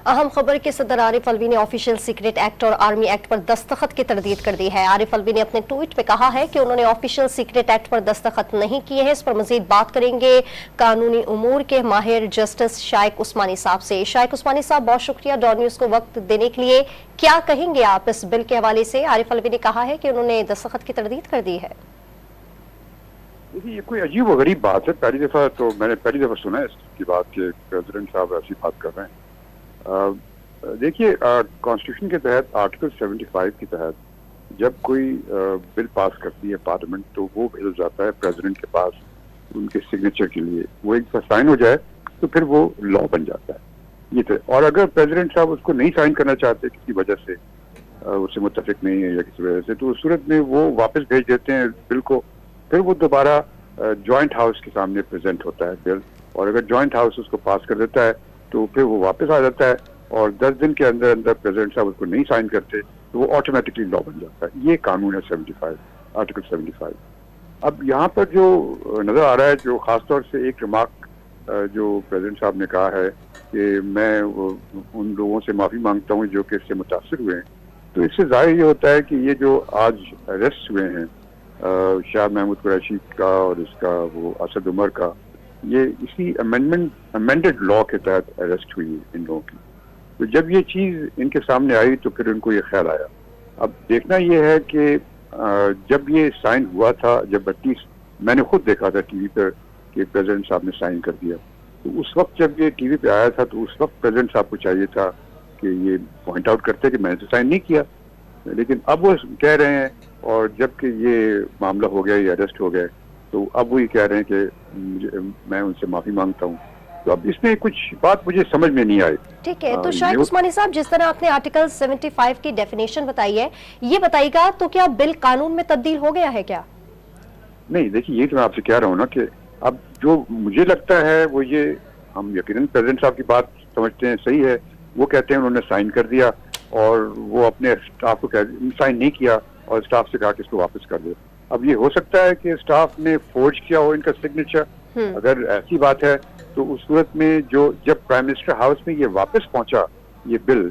अहम खबर के सदर आरिफ अलवी ने ऑफिशियल सीक्रेट एक्ट और आर्मी एक्ट पर दस्तखत की तरदीद कर दी है। आरिफ अलवी ने अपने ट्वीट में कहा है कि उन्होंने ऑफिशियल सीक्रेट एक्ट पर दस्तखत नहीं किए हैं। इस पर मजीद बात करेंगे कानूनी उमूर के माहिर जस्टिस शाइक उस्मानी साहब से। शाइक उस्मानी साहब, बहुत शुक्रिया डॉन न्यूज को वक्त देने के लिए। क्या कहेंगे आप इस बिल के हवाले से? आरिफ अलवी ने कहा है कि उन्होंने दस्तखत की तरदीद कर दी है। देखिए, ये कोई अजीब व गरीब बात है। मैंने पहली दफा सुना है इसकी बात कि प्रेसिडेंट साहब ऐसी बात कर रहे हैं। देखिए, कॉन्स्टिट्यूशन के तहत आर्टिकल 75 के तहत जब कोई बिल पास करती है पार्लियामेंट, तो वो भेजा जाता है प्रेसिडेंट के पास उनके सिग्नेचर के लिए। वो एक बार साइन हो जाए तो फिर वो लॉ बन जाता है। ये तो, और अगर प्रेसिडेंट साहब उसको नहीं साइन करना चाहते किसी वजह से, उससे मुत्तफिक नहीं है या किसी वजह से, तो उस सूरत में वो वापस भेज देते हैं बिल को। फिर वो दोबारा जॉइंट हाउस के सामने प्रेजेंट होता है बिल, और अगर जॉइंट हाउस उसको पास कर देता है तो फिर वो वापस आ जाता है, और 10 दिन के अंदर अंदर प्रेसिडेंट साहब उसको नहीं साइन करते तो वो ऑटोमेटिकली लॉ बन जाता है। ये कानून है 75, आर्टिकल 75। अब यहाँ पर जो नजर आ रहा है, जो खासतौर से एक रिमार्क जो प्रेसिडेंट साहब ने कहा है कि मैं उन लोगों से माफी मांगता हूँ जो कि इससे मुतासर हुए हैं, तो इससे जाहिर ये होता है कि ये जो आज अरेस्ट हुए हैं शाह महमूद कुरैशी का और इसका वो असद उमर का, ये इसी अमेंडेड लॉ के तहत अरेस्ट हुई इन लोगों की। तो जब ये चीज़ इनके सामने आई तो फिर उनको ये ख्याल आया। अब देखना ये है कि जब ये साइन हुआ था, जब एटलीस्ट मैंने खुद देखा था टीवी पर कि प्रेसिडेंट साहब ने साइन कर दिया, तो उस वक्त जब ये टीवी पे आया था तो उस वक्त प्रेसिडेंट साहब को चाहिए था कि ये पॉइंट आउट करते कि मैंने तो साइन नहीं किया। लेकिन अब वो कह रहे हैं, और जबकि ये मामला हो गया, ये अरेस्ट हो गए, तो अब वो ये कह रहे हैं कि मैं उनसे माफी मांगता हूँ। तो अब इसमें कुछ बात मुझे समझ में नहीं आई। ठीक है, तो शाइक उस्मानी साहब, जिस तरह आपने आर्टिकल 75 की डेफिनेशन बताई है, ये बताइएगा तो क्या बिल कानून में तब्दील हो गया है क्या? नहीं, देखिए, ये तो मैं आपसे कह रहा हूँ ना कि अब जो मुझे लगता है वो ये, हम यकीनन प्रेसिडेंट साहब की बात समझते हैं, सही है। वो कहते हैं उन्होंने साइन कर दिया और वो अपने स्टाफ को साइन नहीं किया और स्टाफ से कहा कि इसको वापस कर दे। अब ये हो सकता है कि स्टाफ ने फोर्ज किया हो इनका सिग्नेचर। अगर ऐसी बात है तो उस सूरत में जब प्राइम मिनिस्टर हाउस में ये वापस पहुंचा ये बिल,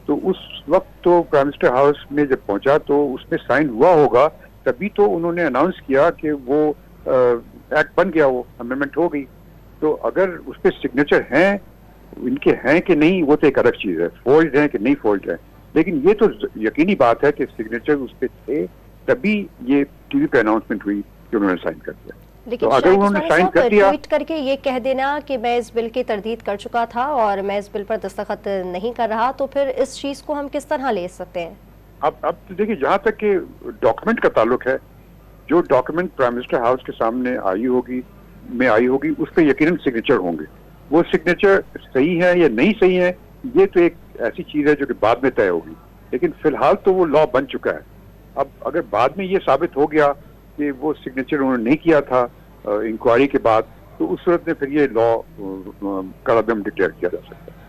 तो उस वक्त तो प्राइम मिनिस्टर हाउस में जब पहुंचा तो उसमें साइन हुआ होगा, तभी तो उन्होंने अनाउंस किया कि वो एक्ट बन गया, वो अमेंडमेंट हो गई। तो अगर उस पर सिग्नेचर हैं, इनके हैं कि नहीं, वो तो एक अलग चीज है, फोर्ज है कि नहीं फोर्ज है। लेकिन ये तो यकीनी बात है कि सिग्नेचर उस पर थे, तभी ये टीवी पे अनाउंसमेंट हुई कि उन्होंने साइन कर दिया। लेकिन तो अगर उन्होंने साइन कर दिया, ट्वीट करके ये कह देना कि मैं इस बिल की तरदीद कर चुका था और मैं इस बिल पर दस्तखत नहीं कर रहा, तो फिर इस चीज को हम किस तरह ले सकते हैं? अब तो देखिए, जहां तक कि डॉक्यूमेंट का ताल्लुक है, जो डॉक्यूमेंट प्राइम मिनिस्टर हाउस के सामने आई होगी उस पर यकीनन सिग्नेचर होंगे। वो सिग्नेचर सही है या नहीं सही है, ये तो एक ऐसी चीज है जो कि बाद में तय होगी। लेकिन फिलहाल तो वो लॉ बन चुका है। अब अगर बाद में ये साबित हो गया कि वो सिग्नेचर उन्होंने नहीं किया था इंक्वायरी के बाद, तो उस सूरत में फिर ये लॉ कल डिक्लेयर किया जा सकता है।